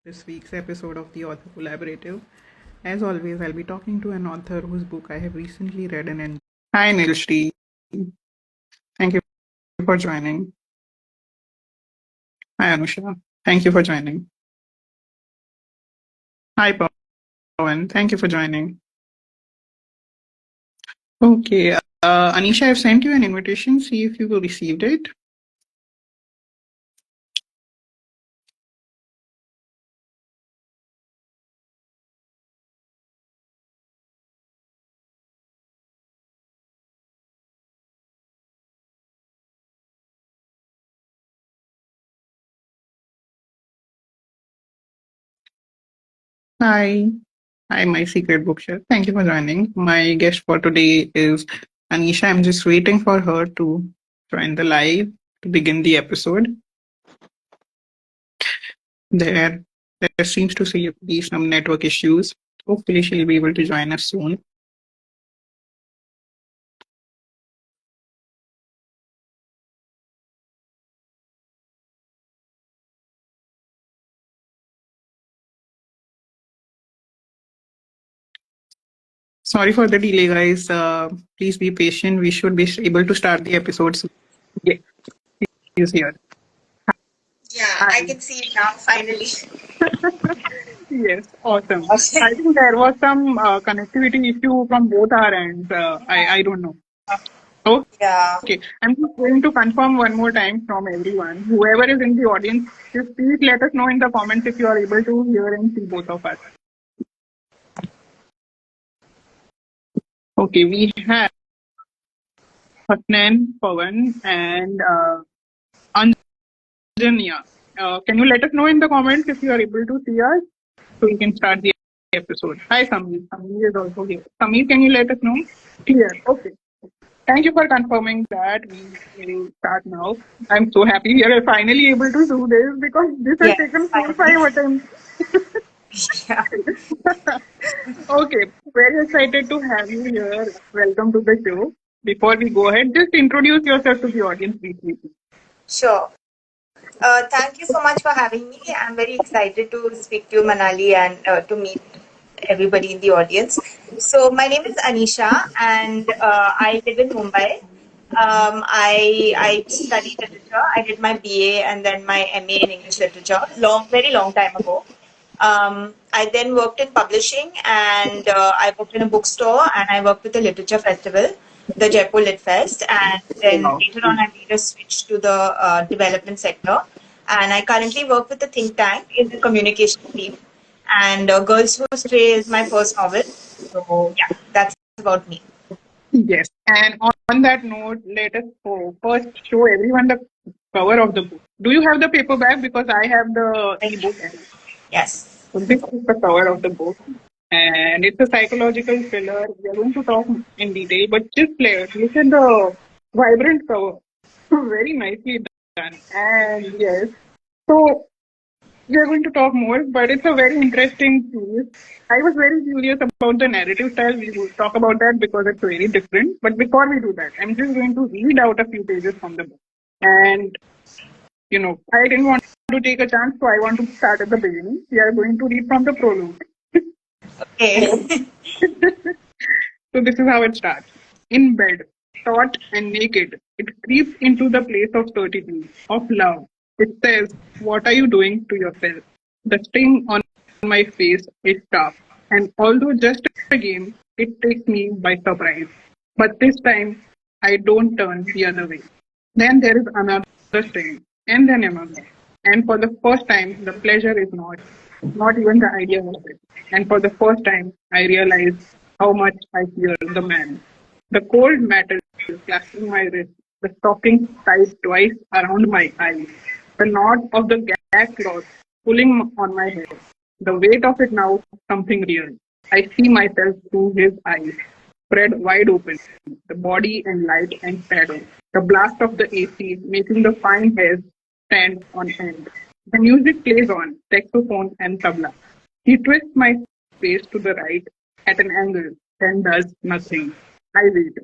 this week's episode of the Author Collaborative. As always, I'll be talking to an author whose book I have recently read and enjoyed. Hi, Nilshri. Thank you for joining. Hi, Anusha. Thank you for joining. Hi, Pawan. Thank you for joining. Okay, Anisha, I've sent you an invitation. See if you received it. Hi. Hi, my secret bookshelf. Thank you for joining. My guest for today is Anisha. I'm just waiting for her to join the live to begin the episode. There, there seems to be some network issues. Hopefully, she'll be able to join us soon. Sorry for the delay, guys. Please be patient. We should be able to start the episode soon. Yeah, he's here. Yeah, I Hi. can see it now finally. Yes, awesome. Okay. I think there was some connectivity issue from both our ends. I don't know. Yeah. Okay, I'm just going to confirm one more time from everyone. Whoever is in the audience, just please let us know in the comments if you are able to hear and see both of us. Okay, we have Hasnan, Pawan, and Anjanya. Can you let us know in the comments if you are able to see us so we can start the episode? Hi, Samir. Samir is also here. Samir, can you let us know? Clear. Okay. Thank you for confirming that. We will start now. I'm so happy we are finally able to do this because this has Yes, taken four, finally. five attempts. Yeah. Okay, very excited to have you here. Welcome to the show. Before we go ahead, just introduce yourself to the audience briefly. Sure. Thank you so much for having me. I'm very excited to speak to you, Manali, and to meet everybody in the audience. So, my name is Anisha, and I live in Mumbai. I studied literature. I did my BA and then my MA in English literature very long time ago. I then worked in publishing and I worked in a bookstore and I worked with a literature festival, the Jaipur Lit Fest. And then Wow. later on, I made a switch to the development sector. And I currently work with a think tank in the communication team. And Girls Who Stray is my first novel. So, yeah, that's about me. Yes. And on that note, let us first show everyone the cover of the book. Do you have the paperback? Because I have the ebook. Yes. So this is the cover of the book. And it's a psychological thriller. We are going to talk in detail, but just look at the vibrant cover. Very nicely done. And yes, so we are going to talk more, but it's a very interesting series. I was very curious about the narrative style. We will talk about that because it's very different. But before we do that, I'm just going to read out a few pages from the book. And, I didn't want to take a chance, so I want to start at the beginning. We are going to read from the prologue. Okay. So this is how it starts. In bed, taut and naked, it creeps into the place of certitude, of love. It says, "What are you doing to yourself?" The sting on my face is tough, and although just a game, it takes me by surprise. But this time, I don't turn the other way. Then there is another sting, and then another. And for the first time, the pleasure is not even the idea of it. And for the first time, I realize how much I fear the man. The cold metal clasping my wrist, the stocking tied twice around my eyes, the knot of the gag cloth pulling on my head. The weight of it now, something real. I see myself through his eyes, spread wide open, the body and light and shadow, the blast of the AC making the fine hairs stand on end. The music plays on, saxophone and tabla. He twists my face to the right at an angle, then does nothing. I wait.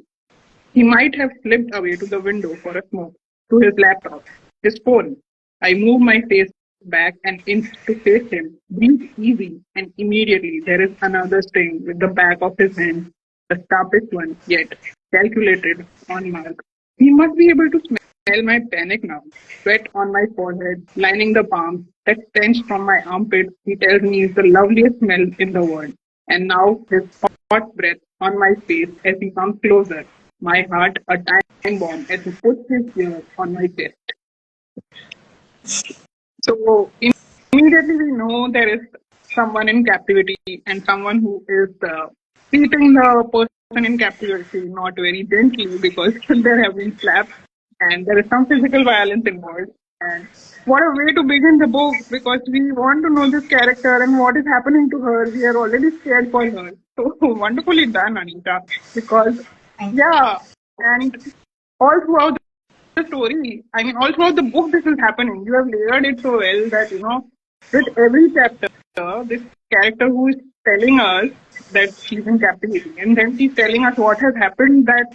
He might have slipped away to the window for a smoke, to his laptop, his phone. I move my face back an inch to face him. Breathe easy, and immediately there is another string with the back of his hand, the sharpest one yet, calculated on mark. He must be able to smell my panic now. Sweat on my forehead, lining the palms, that stench from my armpit, he tells me is the loveliest smell in the world. And now his hot breath on my face as he comes closer. My heart a time bomb as he puts his ear on my chest. So immediately we know there is someone in captivity and someone who is treating the person in captivity not very gently because there have been slaps and there is some physical violence involved. And what a way to begin the book because we want to know this character and what is happening to her. We are already scared for her. So wonderfully done, Anita. Because Thank you. yeah, and all throughout the story, I mean, all throughout the book, this is happening. You have layered it so well that, with every chapter, this character who is telling us that she's in captivity, and then she's telling us what has happened that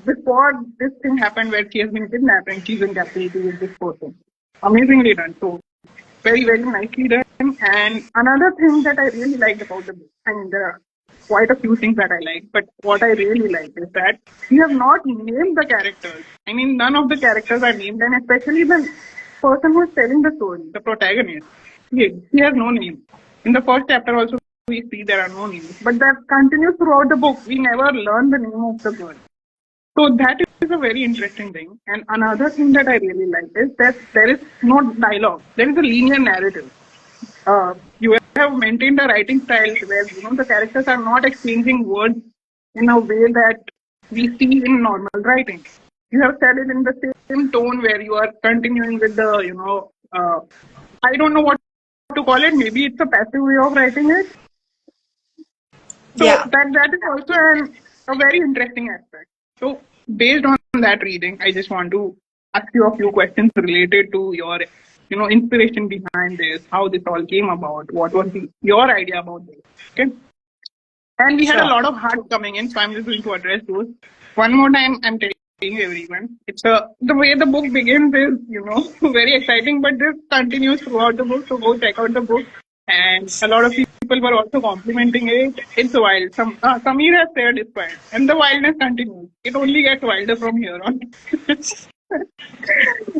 before this thing happened where she has been kidnapped and she's in captivity with this person. Amazingly done. So, very, very nicely done. And another thing that I really liked about the book, I mean, there are quite a few things that I like, but what I really like is that we have not named the characters. I mean, none of the characters are named, and especially the person who is telling the story, the protagonist, he has no name. In the first chapter, also, we see there are no names, but that continues throughout the book. We never learn the name of the girl. So that is a very interesting thing. And another thing that I really like is that there is no dialogue. There is a linear narrative. You have maintained a writing style where the characters are not exchanging words in a way that we see in normal writing. You have said it in the same tone where you are continuing with the I don't know what to call it. Maybe it's a passive way of writing it. So Yeah, that is also a very interesting aspect. So based on that reading, I just want to ask you a few questions related to your inspiration behind this, how this all came about, what was your idea about this. Okay. And we had a sure. lot of hearts coming in, so I'm just going to address those. One more time, I'm telling everyone, it's the way the book begins is, very exciting, but this continues throughout the book. So go check out the book. And a lot of people were also complimenting it. It's wild. Samir has said it's wild, and the wildness continues. It only gets wilder from here on.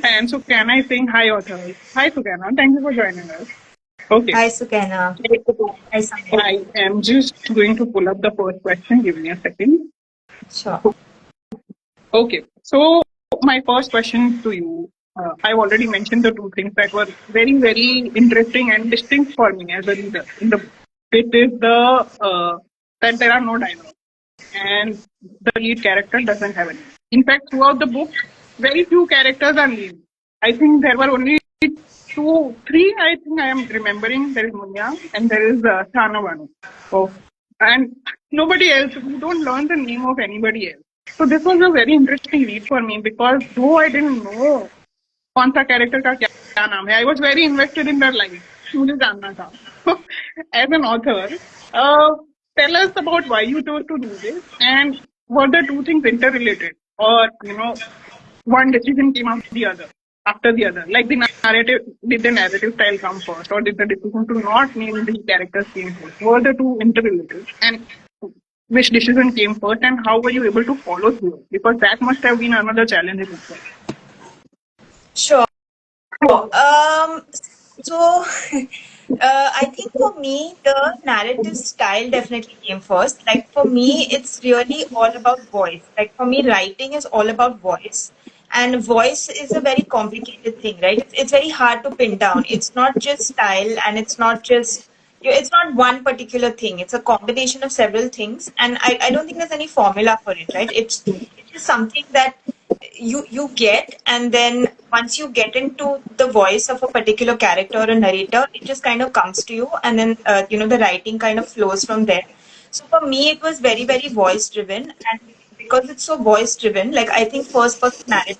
And Sukhana is saying hi, author. Hi, Sukhana. Thank you for joining us. Okay. Hi, Sukena. Hi, Samir. I am just going to pull up the first question. Give me a second. Sure. Okay. So, my first question to you, I've already mentioned the two things that were very, very interesting and distinct for me as a reader in the book. It is that there are no dialogues and the lead character doesn't have any. In fact, throughout the book, very few characters are named. I think there were only two, three. I think I am remembering. There is Munya and there is Chanavanu. So, and nobody else. We don't learn the name of anybody else. So this was a very interesting read for me because though I didn't know कौन सा character का क्या नाम है, I was very invested in their life. मुझे जानना था. As an author, uh, tell us about why you chose to do this and were the two things interrelated or one decision came after the other. Like did the narrative style come first or did the decision to not name the characters came first? Were the two interrelated and which decision came first and how were you able to follow through? Because that must have been another challenge in itself. Sure. So I think for me, the narrative style definitely came first. Like for me, it's really all about voice. Like for me, writing is all about voice. And voice is a very complicated thing, right? It's very hard to pin down. It's not just style and it's not just, it's not one particular thing. It's a combination of several things. And I don't think there's any formula for it, right? It's just something that you get, and then once you get into the voice of a particular character or a narrator, it just kind of comes to you, and then the writing kind of flows from there. So for me it was very, very voice driven, and because it's so voice driven, like I think first person narratives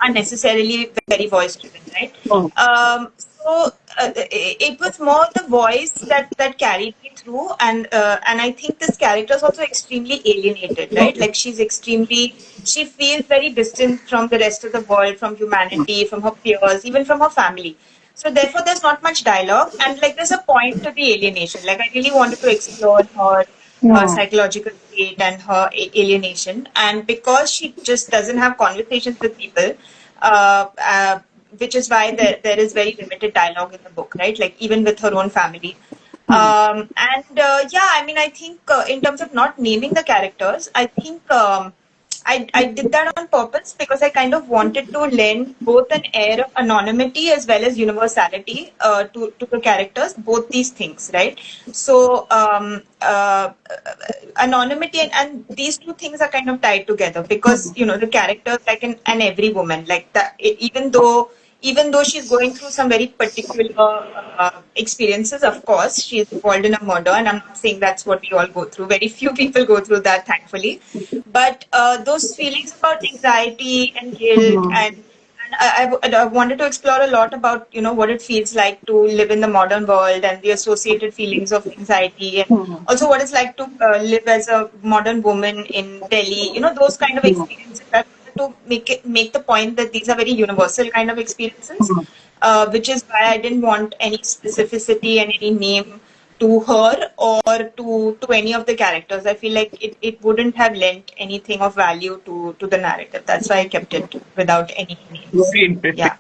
are necessarily very voice driven, right? Oh, It was more the voice that carried me through, and I think this character is also extremely alienated, right? Like she feels very distant from the rest of the world, from humanity, from her peers, even from her family. So therefore, there's not much dialogue, and like there's a point to the alienation. Like I really wanted to explore her Hmm. psychological state and her alienation, and because she just doesn't have conversations with people, uh, uh, which is why there is very limited dialogue in the book, right? Like even with her own family. Hmm. And yeah, I mean, I think in terms of not naming the characters, I think I did that on purpose because I kind of wanted to lend both an air of anonymity as well as universality to the characters, both these things, right? So, anonymity and these two things are kind of tied together because, you know, the characters, like in and every woman, like that, even though she's going through some very particular experiences, of course, she's involved in a murder, and I'm not saying that's what we all go through. Very few people go through that, thankfully. But those feelings about anxiety and guilt, and I wanted to explore a lot about, you know, what it feels like to live in the modern world and the associated feelings of anxiety, and Hmm. also what it's like to live as a modern woman in Delhi. You know, those kind of Hmm. experiences. I wanted to make the point that these are very universal kind of experiences, Hmm. which is why I didn't want any specificity and any name to her or to any of the characters. I feel like it wouldn't have lent anything of value to the narrative. That's why I kept it without any names. Very interesting. Yeah.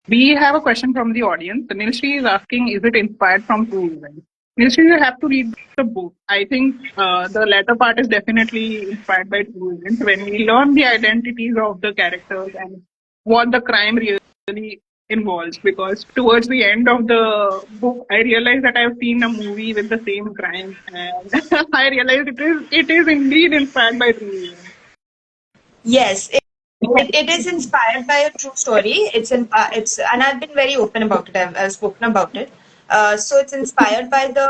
We have a question from the audience. Nilshri is asking, is it inspired from true events? Nilshri, you have to read the book. I think the latter part is definitely inspired by true events. When we learn the identities of the characters and what the crime really involves, because towards the end of the book, I realized that I've seen a movie with the same crime, and I realized it is indeed inspired by true events. Yes, it is inspired by a true story. It's and I've been very open about it. I've spoken about it. So it's inspired by the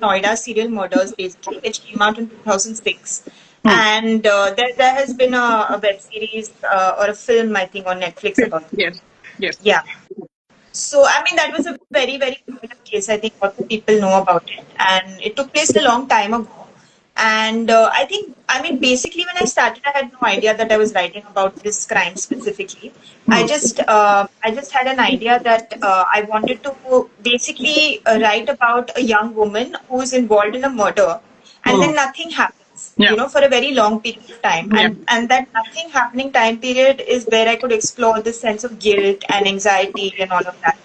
Noida serial murders, basically, which came out in 2006. Hmm. And there has been a web series or a film, I think, on Netflix Yes, about it. yes, yes. Yeah. So, I mean, that was a very, very popular case. I think lots of people know about it. And it took place a long time ago. And I think, I mean, basically, when I started, I had no idea that I was writing about this crime specifically. Hmm. I just had an idea that I wanted to basically write about a young woman who is involved in a murder, and Hmm. then nothing happens, Yeah, you know, for a very long period of time. yeah. And that nothing happening time period is where I could explore this sense of guilt and anxiety and all of that.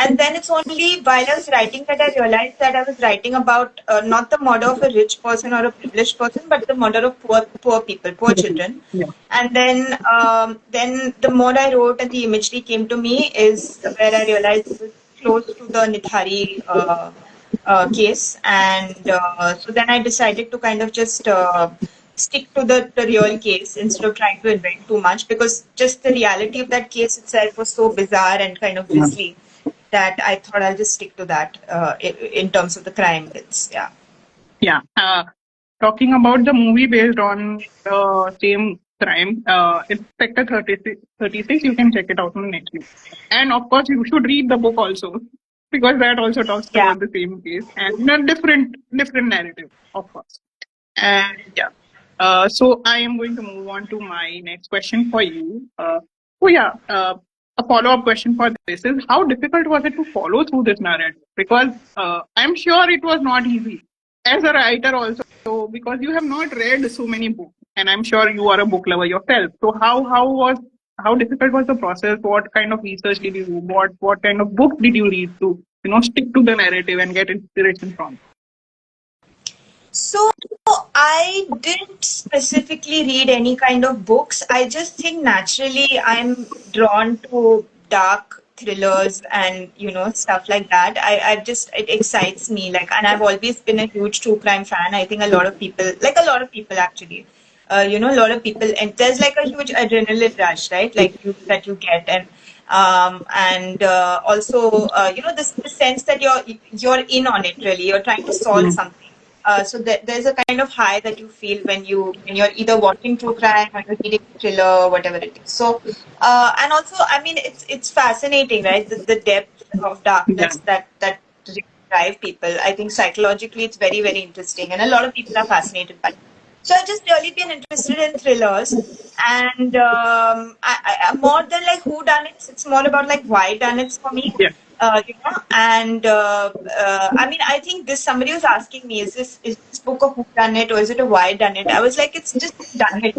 And then it's only while I was writing that I realized that I was writing about not the murder of a rich person or a privileged person, but the murder of poor people, poor children. Yeah. And then the more I wrote and the imagery came to me is where I realized it was close to the Nithari case. And so then I decided to kind of just stick to the real case instead of trying to invent too much, because just the reality of that case itself was so bizarre and kind of grisly that I thought I'll just stick to that in terms of the crime bits. Yeah. Yeah. Talking about the movie based on the same crime, Inspector 36, you can check it out on Netflix. And of course, you should read the book also, because that also talks Yeah. about the same case and in a different narrative, of course. And yeah. So I am going to move on to my next question for you. Oh yeah, a follow-up question for this is, how difficult was it to follow through this narrative? Because I'm sure it was not easy as a writer also, because you have not read so many books, and I'm sure you are a book lover yourself. So how difficult was the process? What kind of research did you do? What kind of book did you read to stick to the narrative and get inspiration from? So I didn't specifically read any kind of books. I just think naturally I'm drawn to dark thrillers and stuff like that. I just it excites me, like, and I've always been a huge true crime fan. I think a lot of people actually, a lot of people, and there's like a huge adrenaline rush, right? Like you get, and also the sense that you're in on it, really. You're trying to solve something. So there's a kind of high that you feel when you're either watching true crime or you're reading thriller, whatever it is. So and also, I mean, it's fascinating, right? The depth of Yeah. darkness that really drive people. I think psychologically it's very, very interesting, and a lot of people are fascinated by it. So I've just really been interested in thrillers, and more than like who done it, it's more about like why done it for me. Yeah. And I mean, I think this somebody was asking me, is this book a who done it or is it a why done it? I was like, it's just done it.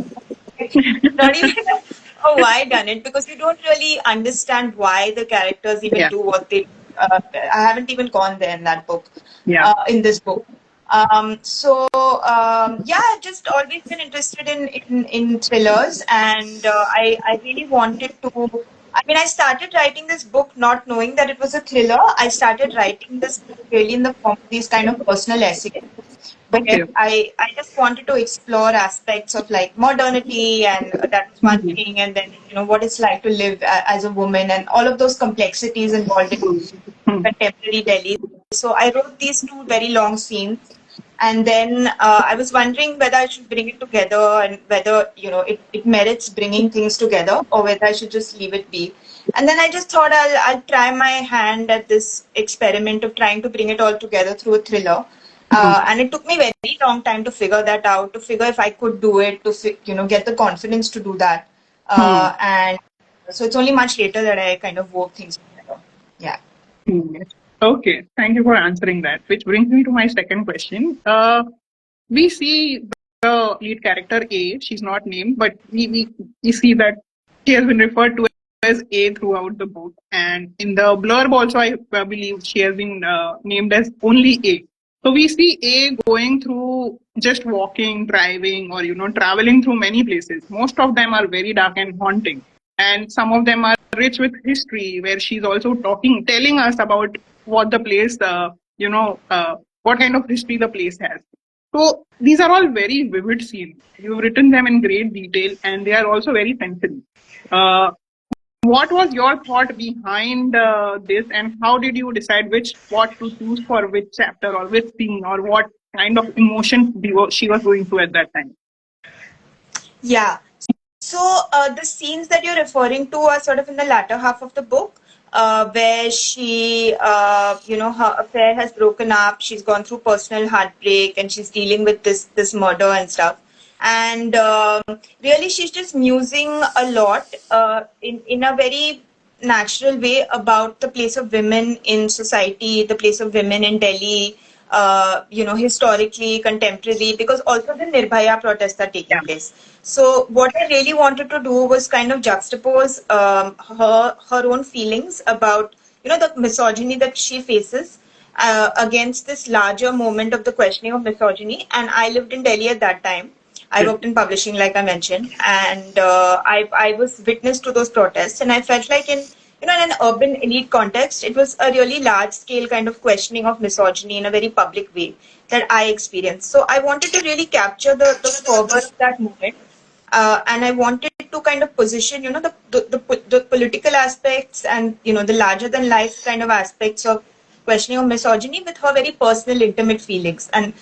It's not even a why done it because you don't really understand why the characters even Yeah. do what they. I haven't even gone there in that book, Yeah. in this book. Yeah, I've just always been interested in thrillers, and I really wanted to. I mean, I started writing this book not knowing that it was a thriller. I started writing this book really in the form of these kind of personal essays where Okay. I just wanted to explore aspects of like modernity, and that was one Mhm. thing, and then what it's like to live as a woman and all of those complexities involved in Hmm. contemporary Delhi. So I wrote these two very long scenes, and then I was wondering whether I should bring it together and whether it merits bringing things together or whether I should just leave it be. And then I just thought I'll try my hand at this experiment of trying to bring it all together through a thriller. And it took me very long time to figure that out, to figure if I could do it, to get the confidence to do that. Hmm. And so it's only much later that I kind of wove things together. Yeah. Yes. Okay, thank you for answering that. Which brings me to my second question. We see the lead character A. She's not named, but we see that she has been referred to as A throughout the book, and in the blurb also, I believe she has been named as only A. So we see A going through just walking, driving, or traveling through many places. Most of them are very dark and haunting, and some of them are rich with history, where she's also telling us about what the place, what kind of history the place has. So these are all very vivid scenes. You've written them in great detail, and they are also very sensitive. Uh, what was your thought behind this, and how did you decide what to choose for which chapter or which scene or what kind of emotion she was going through at that time? Yeah. So the scenes that you're referring to are sort of in the latter half of the book, where her affair has broken up. She's gone through personal heartbreak, and she's dealing with this murder and stuff. And really, she's just musing a lot in a very natural way about the place of women in society, the place of women in Delhi, historically, contemporary, because also the Nirbhaya protests are taking Yeah. place. So what I really wanted to do was kind of juxtapose her own feelings about the misogyny that she faces against this larger moment of the questioning of misogyny. And I lived in Delhi at that time. I Yeah. worked in publishing, like I mentioned, and I was witness to those protests, and I felt like in an urban elite context, it was a really large scale kind of questioning of misogyny in a very public way that I experienced. So I wanted to really capture the fervor of that movement, and I wanted to kind of position, the political aspects and the larger than life kind of aspects of questioning of misogyny with her very personal, intimate feelings, and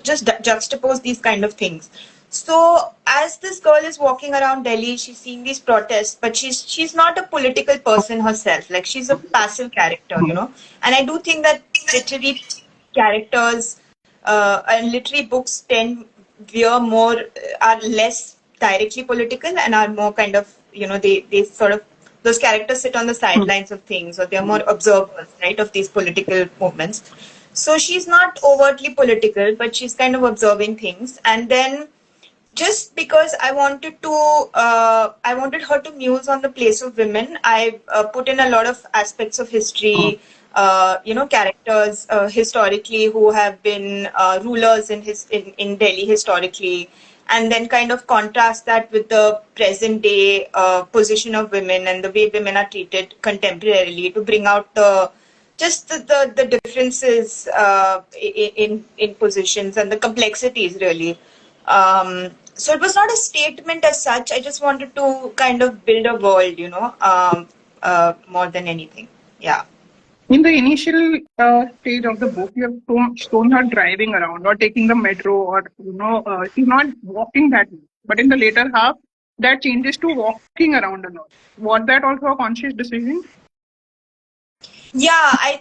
just juxtapose these kind of things. So as this girl is walking around Delhi, she's seeing these protests, but she's not a political person herself. Like she's a passive character, And I do think that literary characters and literary books tend veer more are less directly political and are more kind of they sort of those characters sit on the sidelines of things, or they're more observers, right, of these political movements. So she's not overtly political, but she's kind of observing things. And then just because I wanted her to muse on the place of women, I put in a lot of aspects of history, characters historically who have been rulers in Delhi historically, and then kind of contrast that with the present day position of women and the way women are treated contemporarily to bring out the differences in positions and the complexities really. So it was not a statement as such. I just wanted to kind of build a world, more than anything. Yeah. In the initial stage of the book, you have shown her driving around or taking the metro, or she's not walking that much. But in the later half, that changes to walking around a lot. Was that also a conscious decision? Yeah, I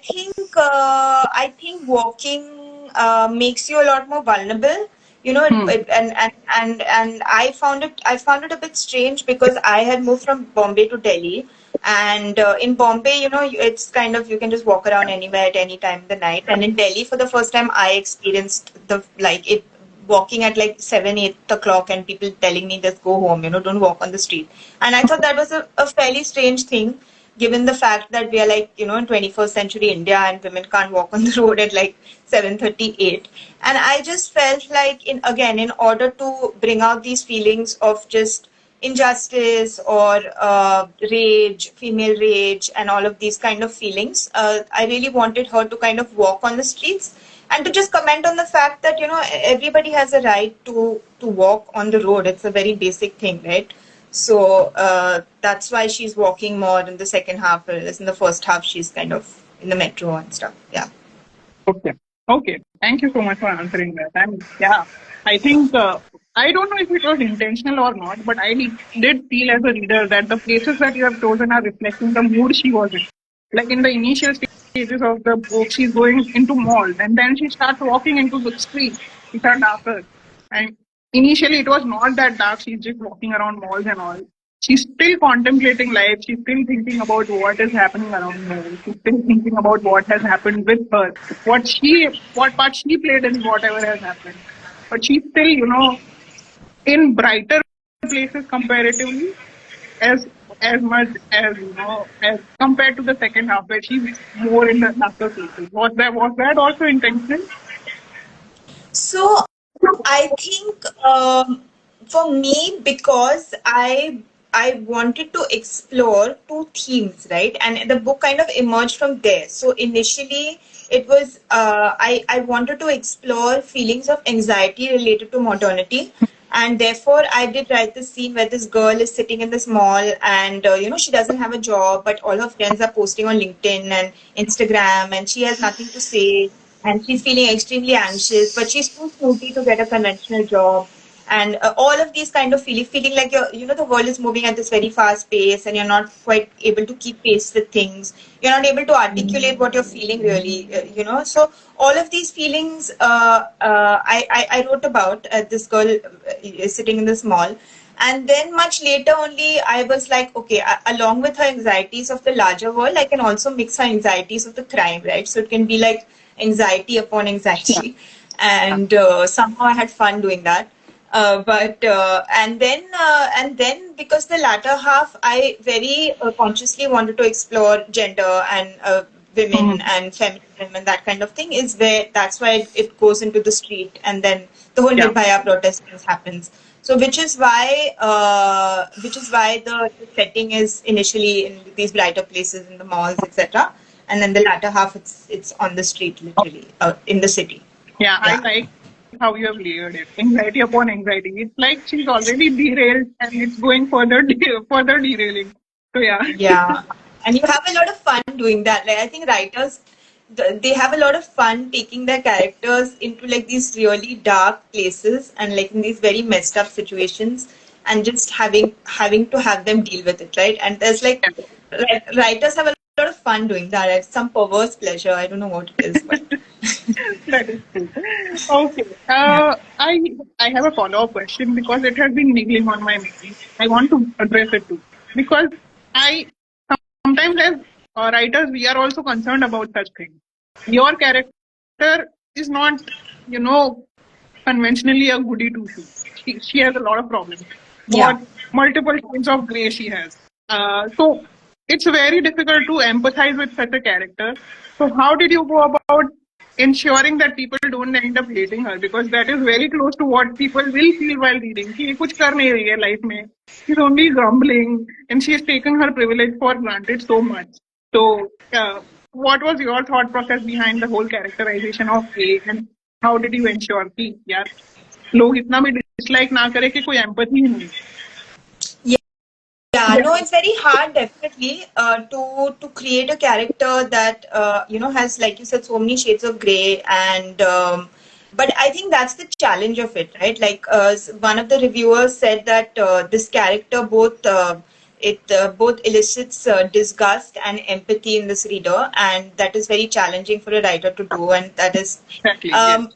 think walking makes you a lot more vulnerable. You know, Hmm. and I found it a bit strange because I had moved from Bombay to Delhi, and in Bombay, it's kind of, you can just walk around anywhere at any time of the night, and in Delhi for the first time I experienced the like it walking at like 7, 8 o'clock and people telling me just go home, don't walk on the street. And I thought that was a fairly strange thing, given the fact that we are like, in 21st century India and women can't walk on the road at like 7:38. And I just felt like, in order to bring out these feelings of just injustice or rage, female rage, and all of these kind of feelings, I really wanted her to kind of walk on the streets and to just comment on the fact that everybody has a right to walk on the road. It's a very basic thing, right? So that's why she's walking more in the second half, whereas in the first half she's kind of in the metro and stuff. Yeah. Okay. Okay. Thank you so much for answering that. And yeah, I think I don't know if it was intentional or not, but did feel as a reader that the places that you have chosen are reflecting the mood she was in. Like in the initial stages of the book, she's going into malls, and then she starts walking into the streets which are darker. And initially, it was not that dark. She's just walking around malls and all. She's still contemplating life. She's still thinking about what is happening around her. She's still thinking about what has happened with her, what part she played in whatever has happened. But she's still, in brighter places comparatively, as as much as as compared to the second half where she's more in the darker places. Was that also intentional? So I think for me, because I wanted to explore two themes, right? And the book kind of emerged from there. So initially, it was I wanted to explore feelings of anxiety related to modernity, and therefore I did write this scene where this girl is sitting in this mall, and she doesn't have a job, but all her friends are posting on LinkedIn and Instagram, and she has nothing to say, and she's feeling extremely anxious, but she's too snooty to get a conventional job. And all of these kind of feeling like the world is moving at this very fast pace, and you're not quite able to keep pace with things. You're not able to articulate what you're feeling really, So all of these feelings, I wrote about. This girl is sitting in this mall, and then much later only I was like, okay, along with her anxieties of the larger world, I can also mix her anxieties of the crime, right? So it can be like anxiety upon Yeah. anxiety, and somehow I had fun doing that. But and then because the latter half, I very consciously wanted to explore gender and women Mhm. and feminism and that kind of thing. Is where That's why it goes into the street, and then the whole Yeah. Nirbhaya protest things happens. So which is why the setting is initially in these brighter places in the malls, etc., and then the latter half it's on the street, literally in the city. Yeah, I Yeah. like how you have layered it. Anxiety upon anxiety. It's like she's already derailed and it's going further derailing. So yeah. Yeah, and you have a lot of fun doing that. Like I think writers, they have a lot of fun taking their characters into like these really dark places and like in these very messed up situations, and just having to have them deal with it, right? And there's like writers have a lot of fun doing that. It's some perverse pleasure. I don't know what it is, but That is true. Okay. yeah, I have a follow-up question because it has been niggling on my mind. I want to address it too. Because I sometimes as writers we are also concerned about such things. Your character is not, you know, conventionally a goody two shoes. She has a lot of problems. yeah. What multiple shades of gray she has. So it's very difficult to empathize with such a character. So how did you go about ensuring that people don't end up hating her? Because that is very close to what people will feel while reading. She कुछ कर नहीं रही है life में. She's only grumbling and she has taken her privilege for granted so much. So what was your thought process behind the whole characterization of A and how did you ensure कि यार लोग इतना भी dislike ना करे कि कोई empathy ही नहीं. Yeah, no, it's very hard, definitely, to create a character that has, like you said, so many shades of gray, and but I think that's the challenge of it, right? Like one of the reviewers said that this character both elicits disgust and empathy in this reader, and that is very challenging for a writer to do, and that is Exactly. Yes. um,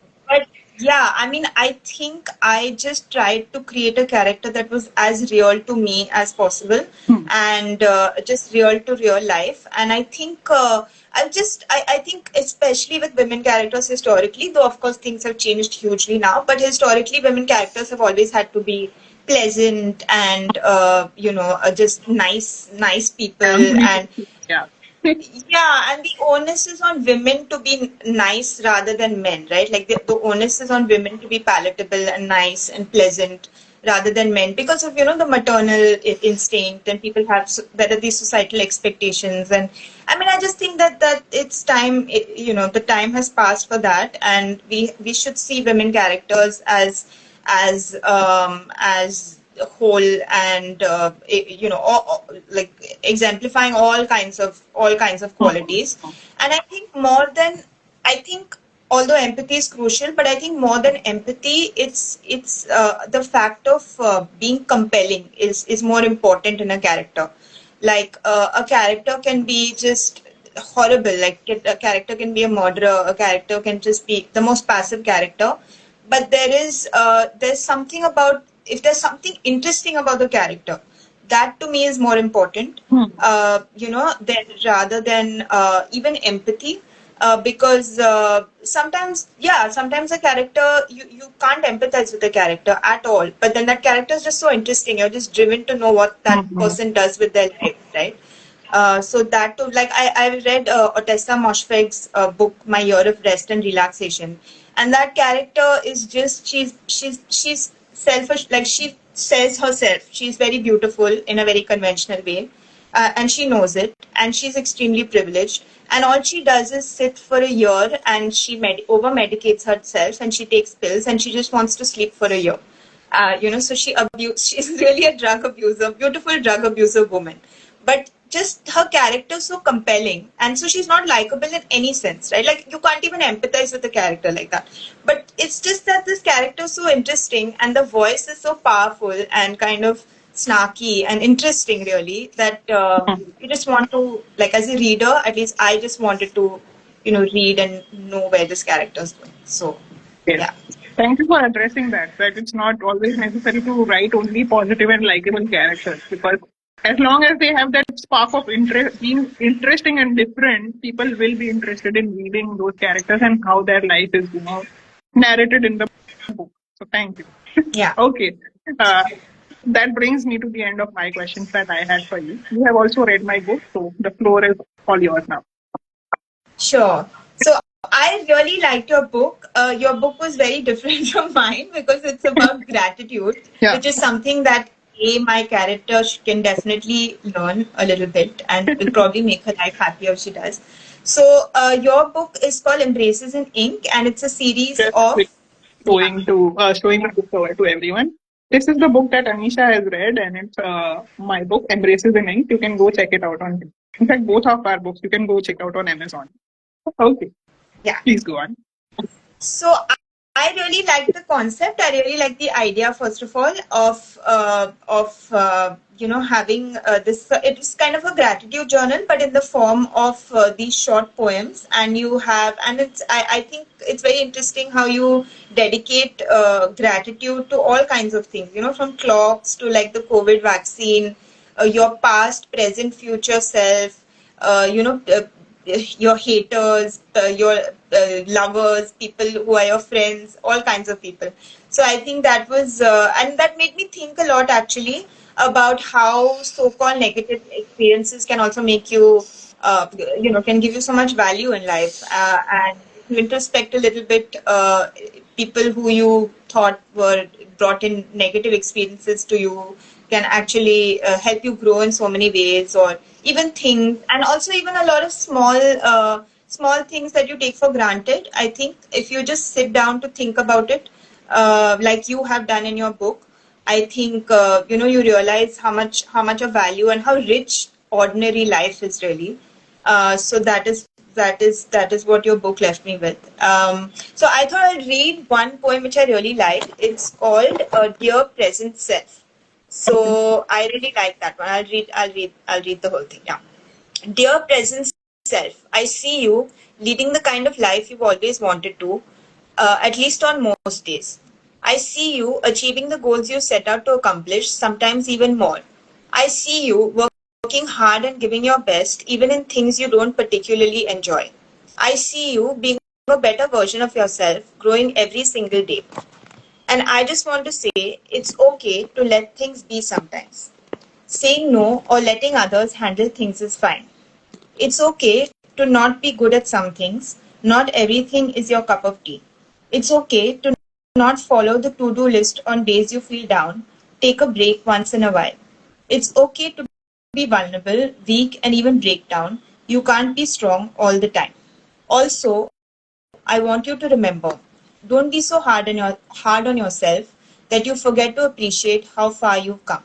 Yeah, I mean, I think I just tried to create a character that was as real to me as possible, Hmm. and just real to real life. And I think I think especially with women characters historically, though of course things have changed hugely now, but historically women characters have always had to be pleasant and just nice And people. to be And yeah. yeah, and the onus is on women to be nice rather than men, right? Like the onus is on women to be palatable and nice and pleasant rather than men because of, the maternal instinct, and people have that are these societal expectations. And I mean, I just think that it's time, the time has passed for that, and we should see women characters as whole, and like exemplifying all kinds of Hmm. qualities. And I think I think although empathy is crucial, but I think more than empathy, it's the fact of being compelling is more important in a character. Like a character can be just horrible, like a character can be a murderer, a character can just be the most passive character, but there's something about, if there's something interesting about the character, that to me is more important, Hmm. than rather than even empathy. Because sometimes a character, you can't empathize with the character at all, but then that character is just so interesting. You're just driven to know what that Hmm. person does with their life, right? So that too, like I read Otessa Moshfegh's book, My Year of Rest and Relaxation, and that character is just she's selfish. Like she says herself, she's very beautiful in a very conventional way, and she knows it, and she's extremely privileged. And all she does is sit for a year, and she over medicates herself, and she takes pills, and she just wants to sleep for a year. So she's really a drug abuser, beautiful drug abuser woman. But just her character so compelling, and so she's not likable in any sense, right? Like you can't even empathize with a character like that. But it's just that this character is so interesting, and the voice is so powerful and kind of snarky and interesting, really, that you just want to, like, as a reader, at least I just wanted to, read and know where this character is going. So, Yes. yeah. Thank you for addressing that it's not always necessary to write only positive and likable characters, because as long as they have that spark of interest, being interesting and different, people will be interested in reading those characters and how their life is, narrated in the book. So thank you. Yeah. Okay. Uh, that brings me to the end of my questions that I had for you. You have also read my book, so the floor is all yours now. Sure. So I really liked your book. Your book was very different from mine because it's about gratitude, Yeah. which is something that my character can definitely learn a little bit, and will probably make her life happier if she does. So your book is called Embraces in Ink, and it's a series Just of, yeah. showing the book cover to everyone. This is the book that Anisha has read, and it's my book, Embraces in Ink. You can go check it out on. In fact, both of our books you can go check out on Amazon. Okay, Yeah. please go on. So I really like the concept. I really like the idea, first of all, of having this. It's kind of a gratitude journal, but in the form of these short poems. And you have, and I think it's very interesting how you dedicate gratitude to all kinds of things. From clocks to like the COVID vaccine, your past, present, future self. Uh, you know. Uh, your haters, your lovers, people who are your friends, all kinds of people. So I think that was, and that made me think a lot actually about how so-called negative experiences can also make you, can give you so much value in life. And if you introspect a little bit, people who you thought were brought in negative experiences to you can actually help you grow in so many ways, or even things, and also even a lot of small things that you take for granted. I think if you just sit down to think about it, like you have done in your book, I think you realize how much of value and how rich ordinary life is really. So that is what your book left me with. So I thought I'd read one poem which I really like. It's called "Dear Present Self." So I really like that one. I'll read the whole thing. Yeah. Dear present self, I see you leading the kind of life you've always wanted to. at least on most days. I see you achieving the goals you set out to accomplish, sometimes even more. I see you working hard and giving your best, even in things you don't particularly enjoy. I see you being a better version of yourself, growing every single day. And I just want to say it's okay to let things be sometimes. Saying no or letting others handle things is fine. It's okay to not be good at some things. Not everything is your cup of tea. It's okay to not follow the to do list on days you feel down. Take a break once in a while. It's okay to be vulnerable, weak, and even break down. You can't be strong all the time. Also, I want you to remember, don't be so hard on yourself that you forget to appreciate how far you've come.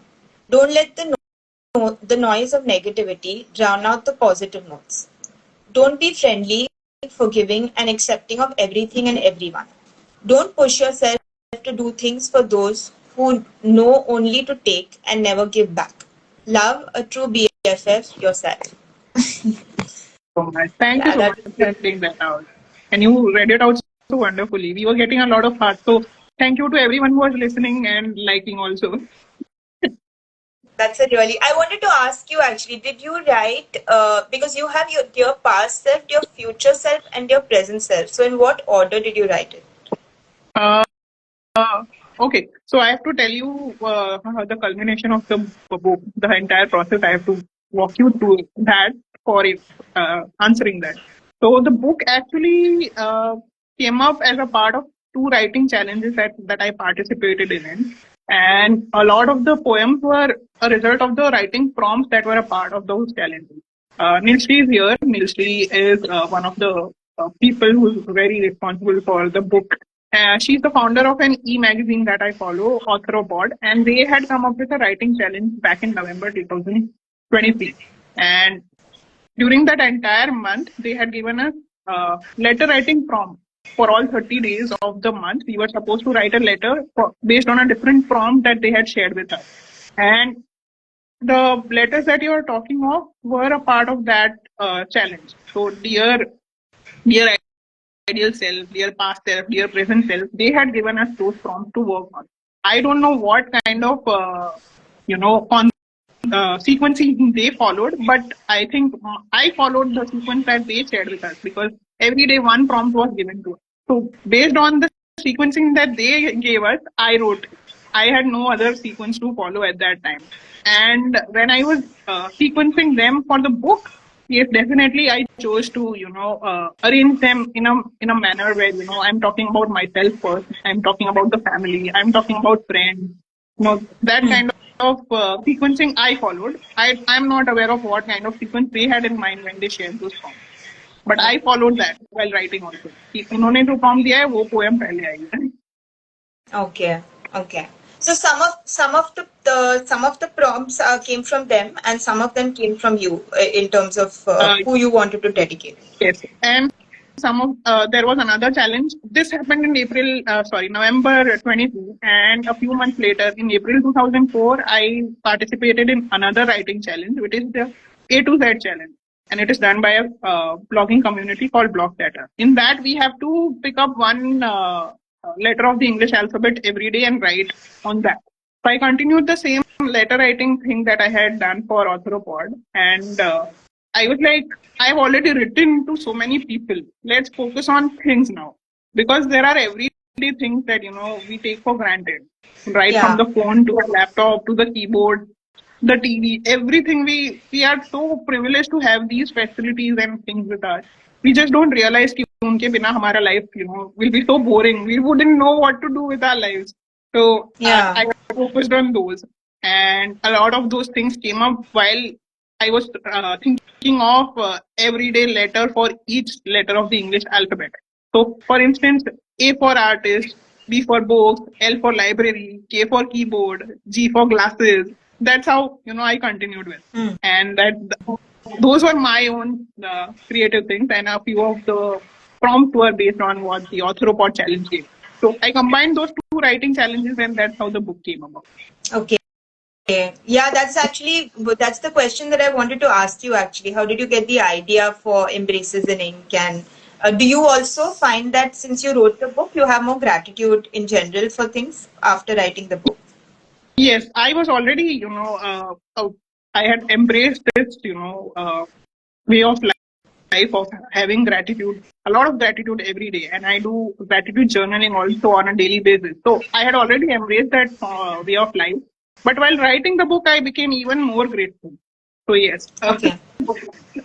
Don't let the noise of negativity drown out the positive notes. Don't be friendly, forgiving, and accepting of everything and everyone. Don't push yourself to do things for those who know only to take and never give back. Love a true BFF yourself. So much. Thank you Yeah, so that much for reading that out. And you read it out so wonderfully. We were getting a lot of heart. So thank you to everyone who was listening and liking also. that's a really. I wanted to ask you actually, did you write, because you have your past self, your future self, and your present self. So, in what order did you write it? Uh, okay, so I have to tell you the culmination of the book, the entire process. I have to walk you through that for answering that. So the book actually came up as a part of two writing challenges that I participated in. And a lot of the poems were a result of the writing prompts that were a part of those challenges. Nilshri is here. Nilshri is one of the people who's very responsible for the book. She's the founder of an e-magazine that I follow, Author, and they had come up with a writing challenge back in November 2023. And during that entire month, they had given us letter writing prompt for all 30 days of the month. We were supposed to write a letter based on a different prompt that they had shared with us. And the letters that you are talking of were a part of that challenge. So, dear ideal self, dear past self, dear present self, they had given us those prompts to work on. I don't know what kind of sequencing they followed, but I think I followed the sequence that they shared with us because every day one prompt was given to us. So based on the sequencing that they gave us, I wrote. I had no other sequence to follow at that time. And when I was sequencing them for the book, yes, definitely I chose to arrange them in a manner where I'm talking about myself first. I'm talking about the family. I'm talking about friends. That Hmm. kind of sequencing I followed. I'm not aware of what kind of sequence they had in mind when they shared those prompts. But I followed that while writing also. कि उन्होंने जो prompt दिया है वो poem पहले आई है. Okay, okay. So some of the prompts came from them, and some of them came from you in terms of Uh, who you wanted to dedicate. yes, and there was another challenge. This happened in November 22, and a few months later, in April 2004, I participated in another writing challenge, which is the A to Z challenge, and it is done by a blogging community called Blog Data. In that, we have to pick up one letter of the English alphabet every day and write on that. So I continued the same letter writing thing that I had done for Authropod, and I was like, I've already written to so many people. Let's focus on things now. Because there are everyday things that, we take for granted. Right from Yeah, the phone to the laptop to the keyboard, the TV, everything we are so privileged to have these facilities and things with us. We just don't realize कि उनके बिना हमारा life, will be so boring. We wouldn't know what to do with our lives. So yeah. I focused on those. And a lot of those things came up while I was thinking of everyday letter for each letter of the English alphabet. So, for instance, A for artist, B for books, L for library, K for keyboard, G for glasses. That's how I continued with, Hmm. and those were my own creative things, and a few of the prompts were based on what the Authropod challenge gave. So I combined those two writing challenges, and that's how the book came about. Okay. Yeah, that's the question that I wanted to ask you actually. How did you get the idea for Embraces in Ink, and Do you also find that since you wrote the book, you have more gratitude in general for things after writing the book? Yes, I was already, I had embraced this, way of life of having gratitude, a lot of gratitude every day. And I do gratitude journaling also on a daily basis. So I had already embraced that way of life. But while writing the book, I became even more grateful. So, yes, Okay,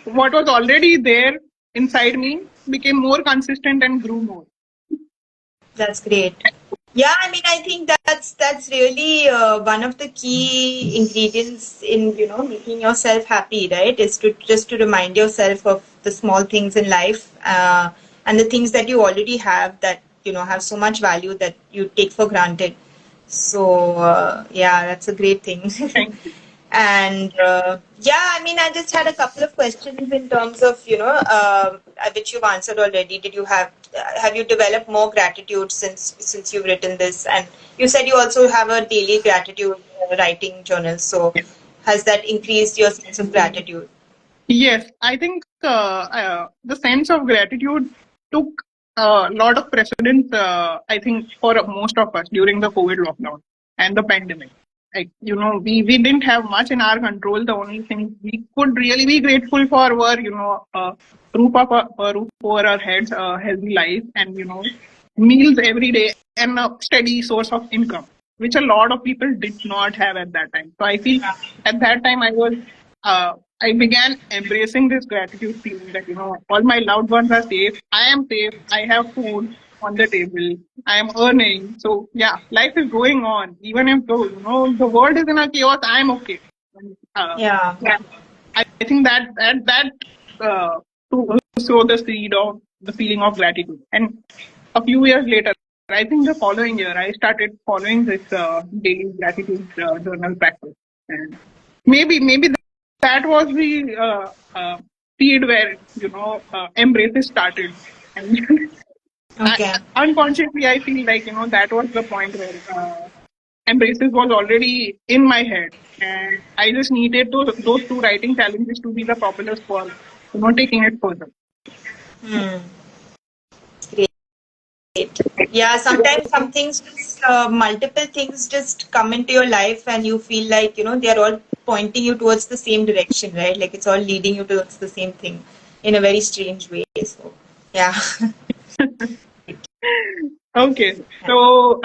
what was already there inside me became more consistent and grew more. that's great. Yeah, I mean, I think that's really one of the key ingredients in making yourself happy, right? Is to just to remind yourself of the small things in life and the things that you already have that have so much value that you take for granted. So yeah, that's a great thing. Thank you. And yeah, I mean, I just had a couple of questions in terms of which you've answered already. Did you have you developed more gratitude since you've written this? And you said you also have a daily gratitude writing journal. So has that increased your sense of gratitude? Yes, I think the sense of gratitude took a lot of precedence, I think, for most of us during the COVID lockdown and the pandemic. Like, we didn't have much in our control. The only thing we could really be grateful for were, a roof over our heads, a healthy life, and, meals every day and a steady source of income, which a lot of people did not have at that time. So I feel at that time uh, I began embracing this gratitude feeling that, all my loved ones are safe. I am safe. I have food on the table. I am earning. So yeah, life is going on. Even if the world is in a chaos, I am okay. And, Yeah, yeah, I think that to sow the seed of the feeling of gratitude. And a few years later, I think the following year, I started following this daily gratitude journal practice. And maybe that was the seed where embraces started. And okay. unconsciously, I feel like that was the point where embraces was already in my head, and I just needed those two writing challenges to be the propellers for taking it further. Hmm. Great. Yeah, sometimes some things, multiple things just come into your life and you feel like, they're all pointing you towards the same direction, right? Like it's all leading you towards the same thing in a very strange way. So, yeah. Okay, so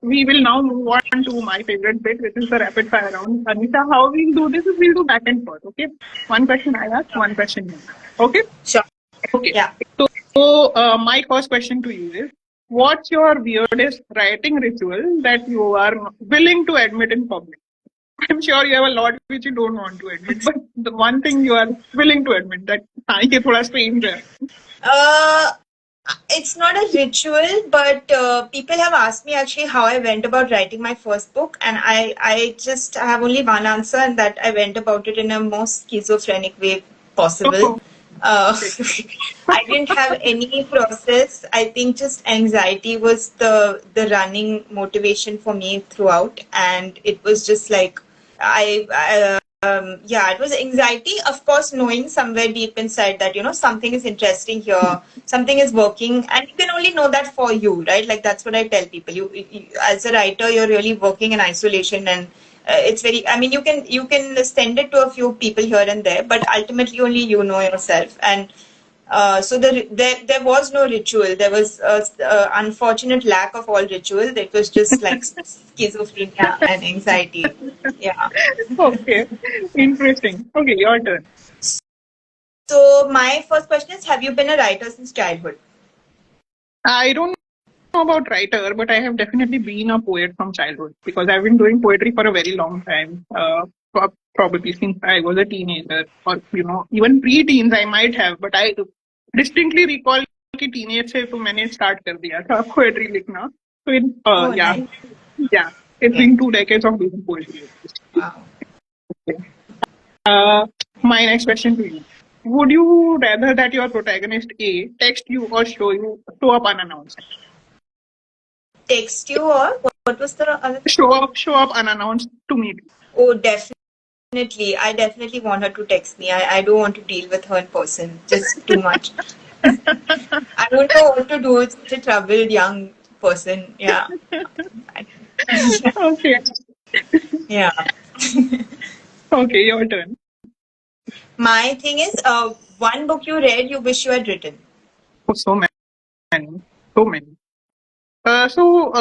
we will now move on to my favorite bit, which is the rapid fire round. Anisha, how we'll do this is we'll do back and forth. Okay, one question I ask, one question you. Okay, Sure. okay. Yeah. So my first question to you is, what's your weirdest writing ritual that you are willing to admit in public? I'm sure you have a lot which you don't want to admit, but the one thing you are willing to admit that हाँ ये थोड़ा strange है. Uh, it's not a ritual, but people have asked me actually how I went about writing my first book, and I just have only one answer, and that I went about it in a most schizophrenic way possible. Oh, Uh, okay. I didn't have any process. I think just anxiety was the running motivation for me throughout, and it was just like yeah, it was anxiety, of course, knowing somewhere deep inside that something is interesting here, something is working, and you can only know that for you, right? Like that's what I tell people. You as a writer, you're really working in isolation, and it's very. I mean, you can send it to a few people here and there, but ultimately only you know yourself. And so there was no ritual. There was a unfortunate lack of all ritual. It was just like schizophrenia and anxiety. Yeah. Okay, interesting. Okay, your turn. So my first question is: have you been a writer since childhood? I don't know about writer, but I have definitely been a poet from childhood because I've been doing poetry for a very long time. Probably since I was a teenager, or even pre-teens I might have, but I distinctly recall कि teenage से तो मैंने start कर दिया था poetry लिखना. So Oh, yeah, nice. yeah, it's Okay. been 2 decades of doing poetry. Wow. Uh, my next question to you: would you rather that your protagonist A text you or show up unannounced? Text you or what was the other thing? Show up unannounced to meet you. Oh, definitely. I definitely want her to text me. I don't want to deal with her in person. Just too much. I don't know what to do with such a troubled young person. Yeah. Okay. Yeah. Okay, your turn. My thing is, one book you read you wish you had written. Oh, so many. So many. So,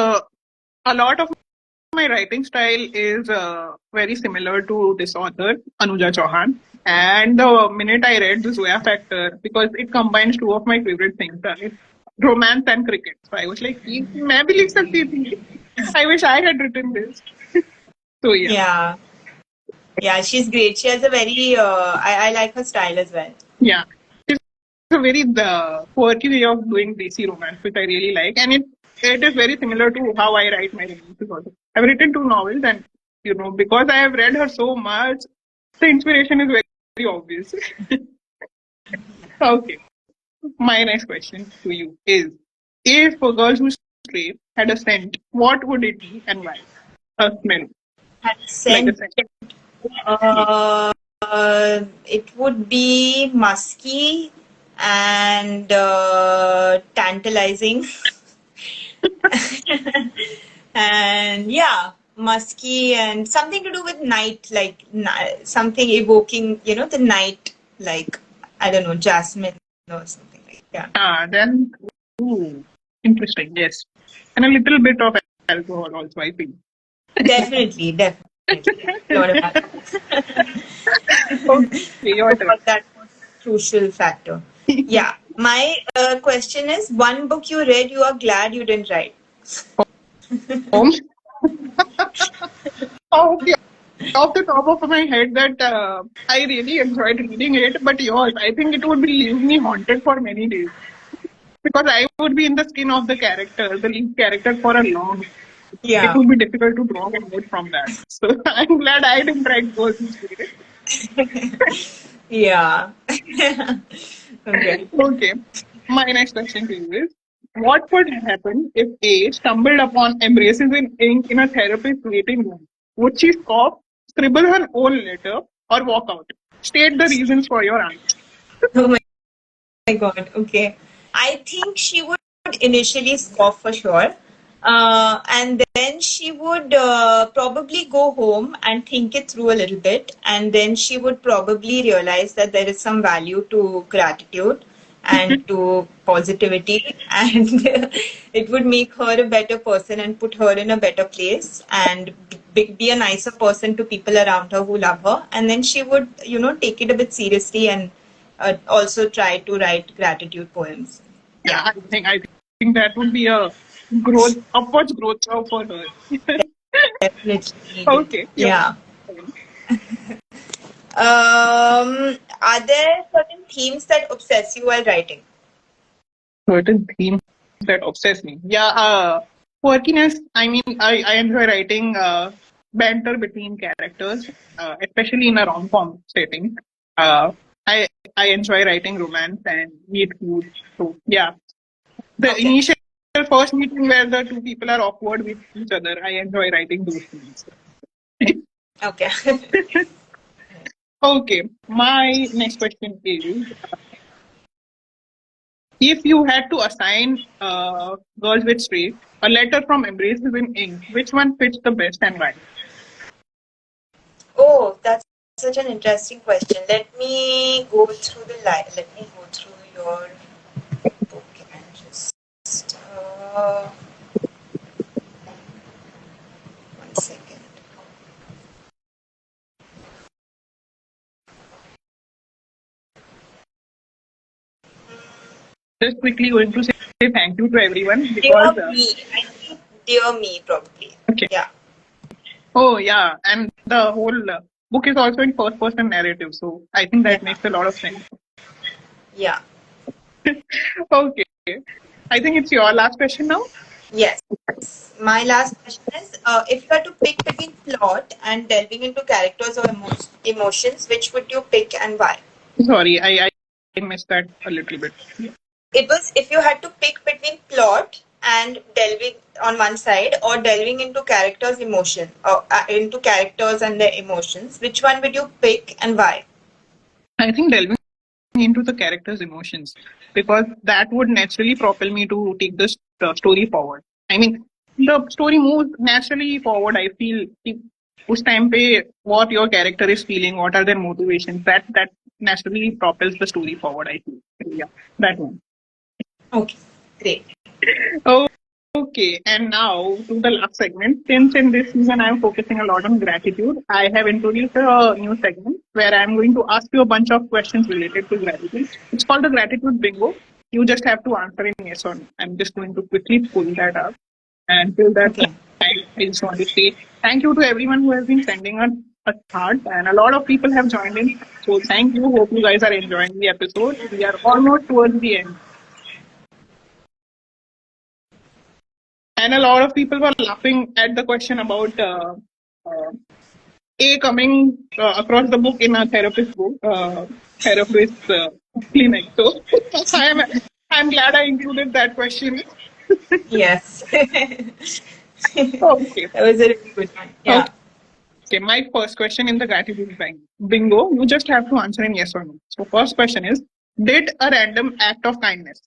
a lot of my writing style is very similar to this author, Anuja Chauhan. And the minute I read the Zoya Factor, because it combines two of my favorite things, it's romance and cricket. So I was like, मैं भी लिख सकती थी. I wish I had written this. So yeah, Yeah. Yeah, she's great. She has a very, I like her style as well. yeah. It's a very quirky way of doing DC romance, which I really like. And it is very similar to how I write my romances also. I've written two novels and, because I have read her so much, the inspiration is very obvious. Okay. My next question to you is, if a girl who's straight had a scent, what would it be and why? A smell, Had like a scent. scent. It would be musky and tantalizing. And yeah, musky and something to do with night, like something evoking, the night, like, I don't know, jasmine or something like that. Then, ooh, interesting, yes. And a little bit of alcohol also, I think. Definitely, definitely. A lot of that. Okay, your turn. Forgot that was a crucial factor. Yeah. My question is, one book you read you are glad you didn't write. Um, okay, off the top of my head, that I really enjoyed reading it, but yours, I think it would be leave me haunted for many days because I would be in the skin of the character, the lead character, for a long. It Yeah. would be difficult to draw a note from that. So I'm glad I didn't write those instead. Yeah. Okay. Okay. My next question to you is, what would happen if A stumbled upon embraces in ink in a therapist's waiting room? Would she cough, scribble her own letter, or walk out? State the reasons for your answer. Oh my God. Okay. I think she would initially scoff for sure. And then she would probably go home and think it through a little bit. And then she would probably realize that there is some value to gratitude and to positivity. And it would make her a better person and put her in a better place and be a nicer person to people around her who love her. And then she would, take it a bit seriously and also try to write gratitude poems. Yeah, Yeah, I think that would be a upwards growth curve for her. definitely needed. Okay, your Yeah. turn. Are there certain themes that obsess you while writing? Certain themes that obsess me. Yeah, quirkiness. I mean, I enjoy writing banter between characters, especially in a rom-com setting. Uh, I I enjoy writing romance and meet cute. So yeah, the Okay. initial first meeting where the two people are awkward with each other, I enjoy writing those things. Okay. Okay, my next question is, if you had to assign Girls with Street a letter from Embraces in Ink, which one fits the best and why? Oh, that's such an interesting question. Let me go through the Let me go through your book and just 1 second. Just quickly going to say thank you to everyone because, Dear me, I think Dear Me probably. okay. Yeah. Oh, yeah. And the whole book is also in first person narrative. So I think that Yeah. makes a lot of sense. Yeah. Okay. I think it's your last question now. Yes. My last question is, if you had to pick between plot and delving into characters or emotions, which would you pick and why? Sorry, I missed that a little bit. It was if you had to pick between plot and delving on one side or delving into characters' emotion or into characters and their emotions, which one would you pick and why? I think delving into the character's emotions, because that would naturally propel me to take this story forward. I mean, the story moves naturally forward. I feel कि उस time पे what your character is feeling, what are their motivations, that naturally propels the story forward. I feel, yeah, that one. Okay, great. Okay, and now to the last segment. Since in this season I am focusing a lot on gratitude, I have introduced a new segment where I am going to ask you a bunch of questions related to gratitude. It's called the gratitude bingo. You just have to answer in yes or no. I'm just going to quickly pull that up. And till that Okay. time, I just want to say thank you to everyone who has been sending us a heart, and a lot of people have joined in. So thank you. Hope you guys are enjoying the episode. We are almost towards the end. And a lot of people were laughing at the question about uh, A coming across the book in a therapist book, therapist clinic. So I'm glad I included that question. Yes. Okay. That was a really good one. Yeah. Okay, my first question in the gratitude bingo, you just have to answer in yes or no. So first question is, did a random act of kindness?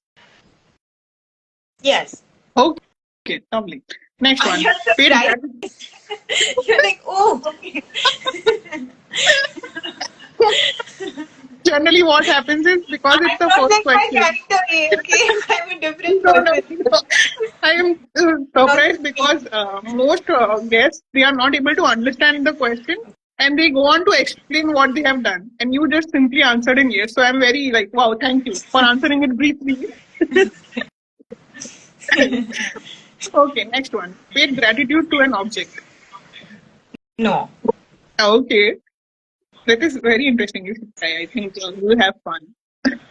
Yes. Okay, lovely. Next one, You're paid surprised. gratitude. You're like, oh, okay. Generally, what happens is because it's I'm the not first like my question. character A, okay? I'm a different No, no, person. no. I am Not surprised the same. because most guests they are not able to understand the question and they go on to explain what they have done, and you just simply answered in yes. So I'm very like, wow, thank you for answering it briefly. Okay, next one. Paid gratitude to an object. No. Okay, that is very interesting. You should try. I think you will have fun.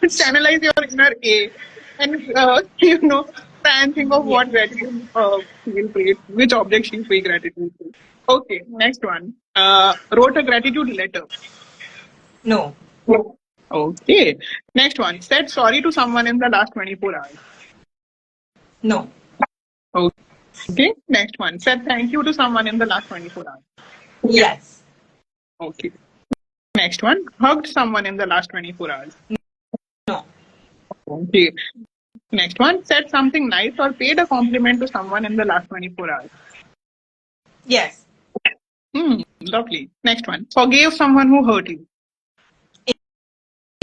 Channelize your inner A, and try and think of Yeah. what gratitude you'll pay, which objects you pay gratitude to. Okay, next one. Wrote a gratitude letter. No. Okay. Next one. Said sorry to someone in the last 24 hours. No. Okay. Next one. Said thank you to someone in the last 24 hours. Yes. Okay. Next one. Hugged someone in the last 24 hours. No. Okay. Next one. Said something nice or paid a compliment to someone in the last 24 hours. Yes. Lovely. Next one. Forgave someone who hurt you. In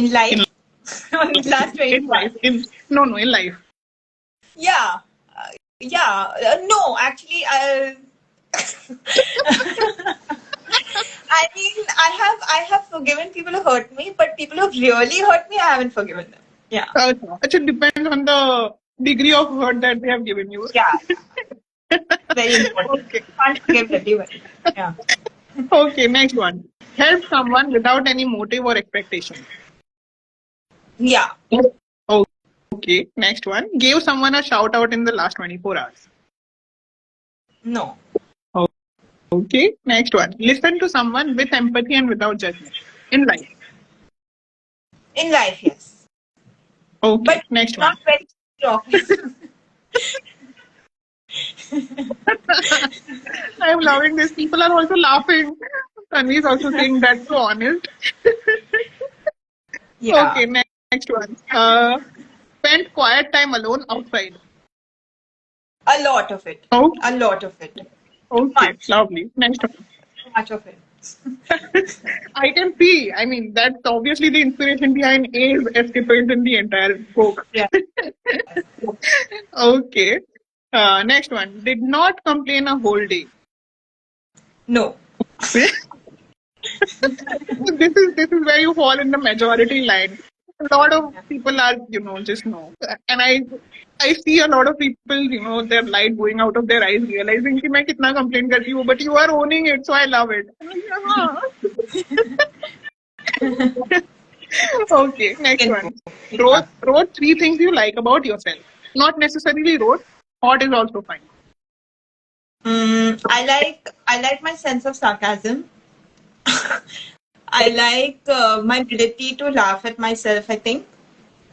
In life, on the last in 24 life. hours. No, in life. Yeah. Yeah. No, actually, I mean, I have forgiven people who hurt me, but people who really hurt me, I haven't forgiven them. Yeah. It depends on the degree of hurt that they have given you. Yeah. Very important. Okay. Can't forgive everyone. Yeah. Okay, next one. Help someone without any motive or expectation. Yeah. Okay, next one. Gave someone a shout out in the last 24 hours. No. Okay, next one. Listen to someone with empathy and without judgment. In life. In life, yes. Okay, But next one. not very often. I'm loving this. People are also laughing. Tanvi is also saying that's so honest. Yeah. Okay, next one. Spent quiet time alone outside. A lot of it. Oh, A lot of it. Too okay, much. lovely. Next one. Too much of it. I can see. I mean, that's obviously the inspiration behind A's escapades in the entire book. Yeah. Okay. Next one. Did not complain a whole day. No. This is where you fall in the majority line. A lot of people are, just no. And I see a lot of people, their light going out of their eyes, realizing कि मैं कितना complain करती हूँ, but you are owning it, so I love it. I'm like, "Yeah." Okay, next one. Wrote three things you like about yourself. Not necessarily wrote. Thought is also fine. I like my sense of sarcasm. I like my ability to laugh at myself, I think,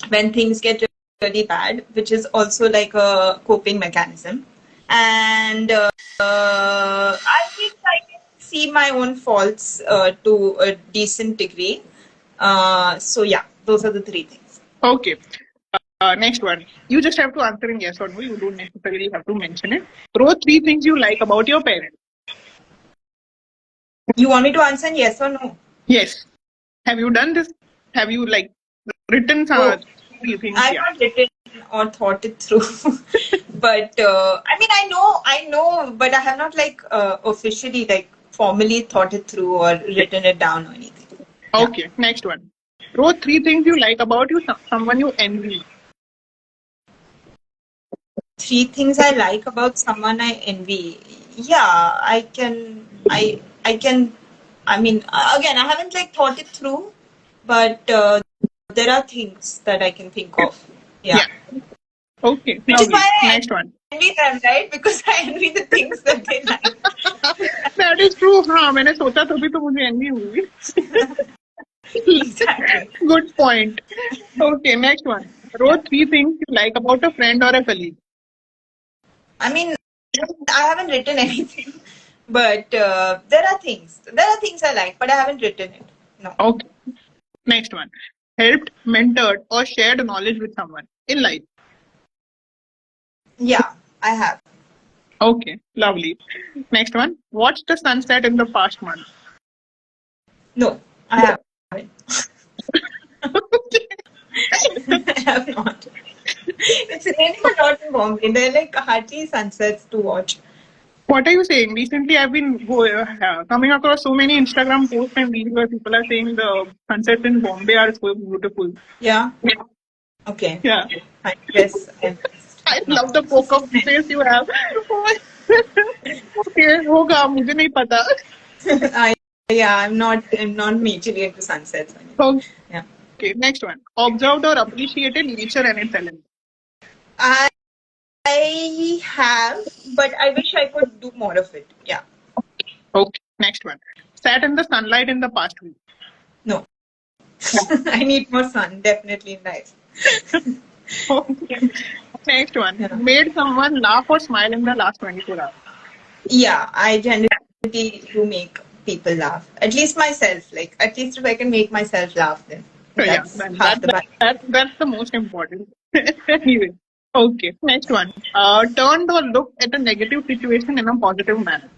when things get really bad, which is also like a coping mechanism. And I think I can see my own faults to a decent degree. So, yeah, those are the three things. Okay. Next one. You just have to answer in yes or no. You don't necessarily have to mention it. Throw three things you like about your parents. You want me to answer in yes or no? Yes. Have you done this? Have you like written Oh, three things? I've Yeah. not written or thought it through, but I mean, I know, but I have not like officially like formally thought it through or written it down or anything. Yeah. Okay. Next one. Throw three things you like about you. Someone you envy. Three things I like about someone I envy. Yeah, I can, I mean, again, I haven't like thought it through, but there are things that I can think of. Yeah. Yeah. Okay. Which is Lovely. why I Next one. envy them, right? Because I envy the things that they like. That is true. हाँ मैंने सोचा तभी तो मुझे envy हुई. Exactly. Good point. Okay. Next one. Throw Yeah. three things you like about a friend or a colleague. I mean, I haven't written anything, but there are things. There are things I like, but I haven't written it. No. Okay. Next one. Helped, mentored, or shared knowledge with someone in life. Yeah, I have. Okay. Lovely. Next one. Watched the sunset in the past month. No, I haven't. I have not. It's raining a lot in Bombay. There are like hardly sunsets to watch. What are you saying? Recently, I've been coming across so many Instagram posts and reels where people are saying the sunsets in Bombay are so beautiful. Yeah. Okay. Yeah. I guess I I have not. love the poker face you have. Okay, होगा मुझे नहीं पता. I yeah, I'm not majorly into sunsets. Yeah. Okay, next one. Observed or appreciated nature and its elements. I have, but I wish I could do more of it. Yeah. Okay, next one. Sat in the sunlight in the past week. No. I need more sun, definitely in life. Okay. Next one. Yeah. Made someone laugh or smile in the last 24 hours. Yeah, I generally do make people laugh. At least myself. Like, at least if I can make myself laugh, then So yeah, that's half the battle. that's the most important. Anyway. Okay, next one. Turned or looked at a negative situation in a positive manner.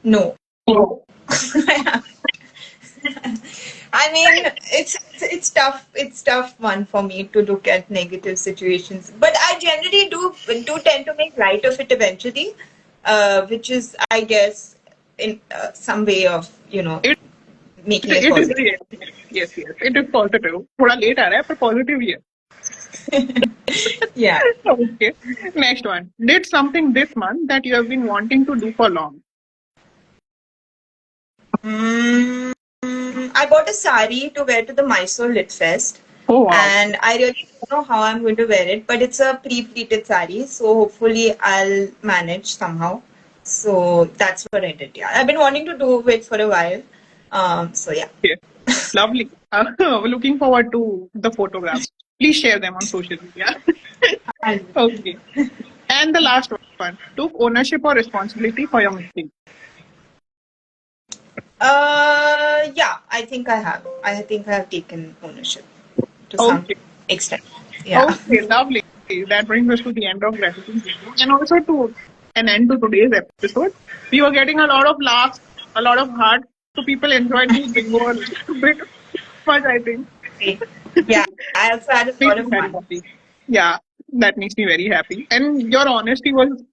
No. Oh. I mean, it's tough. It's tough one for me to look at negative situations, but I generally do tend to make light of it eventually, which is, I guess, in some way of It, making it it is positive. yes, it is positive. थोड़ा late आ रहा है पर positive ही है. Yeah. Okay. Next one. Did something this month that you have been wanting to do for long. Mm, I bought a sari to wear to the Mysore Lit Fest. Oh wow. And I really don't know how I'm going to wear it, but it's a pre-pleated sari, so hopefully I'll manage somehow. So that's what I did. Yeah, I've been wanting to do it for a while. So yeah. Okay. Lovely. Looking forward to the photographs. Please share them on social media. Okay. And the last one. Took ownership or responsibility for your mistake. Yeah, I think I have. I think I have taken ownership to some Okay. extent. Yeah. Okay, lovely. That brings us to the end of gratitude video and also to an end to today's episode. We were getting a lot of laughs, a lot of heart, so people enjoyed this bingo a bit much, I think. Yeah, I also had a Makes lot me of very fun. happy. Yeah, that makes me very happy. And your honesty was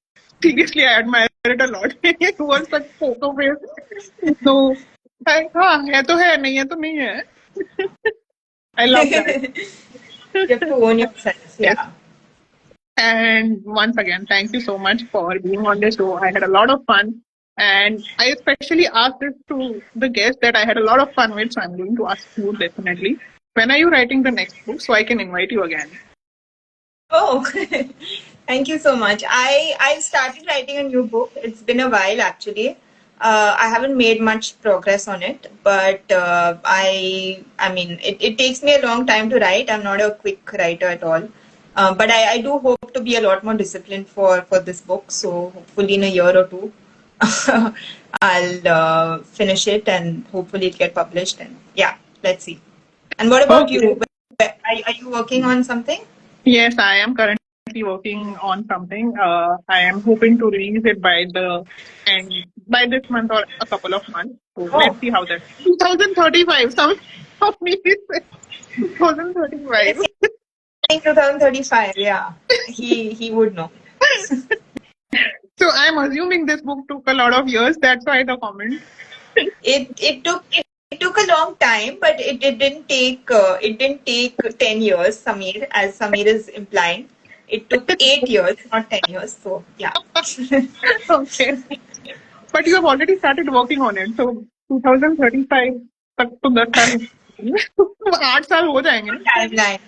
seriously, I admire it a lot. It was such poker face. So, हाँ है तो है नहीं है तो नहीं है. I love that. You have to own yourself. Yes. Yeah. And once again, thank you so much for being on the show. I had a lot of fun. And I especially asked this to the guest that I had a lot of fun with, so I'm going to ask you definitely. When are you writing the next book so I can invite you again? Oh, thank you so much. I started writing a new book. It's been a while actually. I haven't made much progress on it, but I mean, it takes me a long time to write. I'm not a quick writer at all. But I do hope to be a lot more disciplined for this book. So hopefully in a year or two, I'll finish it and hopefully it get published. And yeah, let's see. And what about Okay. you? Are you working on something? Yes, I am currently working on something. I am hoping to release it by the end by this month or a couple of months. So Oh, let's see how that. 2035. Some of me said when 2035. he's saying 2035, yeah, he would know. So I'm assuming this book took a lot of years. That's why the comment. It took a long time, but it didn't take 10 years, Samir, as Samir is implying. It took 8 years, not 10 years. So yeah. Okay. But you have already started working on it. So 2035 तक तो 10 साल 8 साल हो जाएंगे ना. Timeline.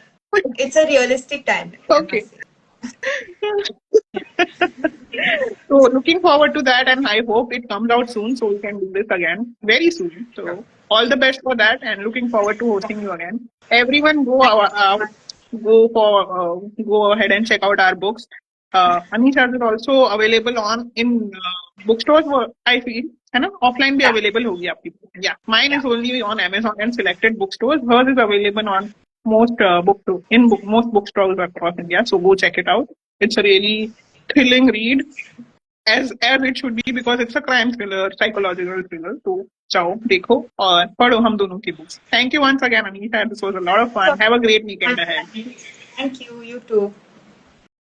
It's a realistic timeline, I Okay. must say. So looking forward to that, and I hope it comes out soon so we can do this again very soon. Sure. So all the best for that, and looking forward to hosting you again. Everyone, Thank you so much. go ahead and check out our books. Anisha is also available on in bookstores. I feel, है ना? Offline भी Yeah, available होगी आपकी. Yeah, mine yeah. is only on Amazon and selected bookstores. Hers is available on most most bookstores across India. So go check it out. It's a really thrilling read as it should be because it's a crime thriller, psychological thriller. So जाओ देखो और पढ़ो हम दोनों की books. Thank you once again, Anisha. This was a lot of So fun. Have a great much weekend ahead. fun. Thank you. You too.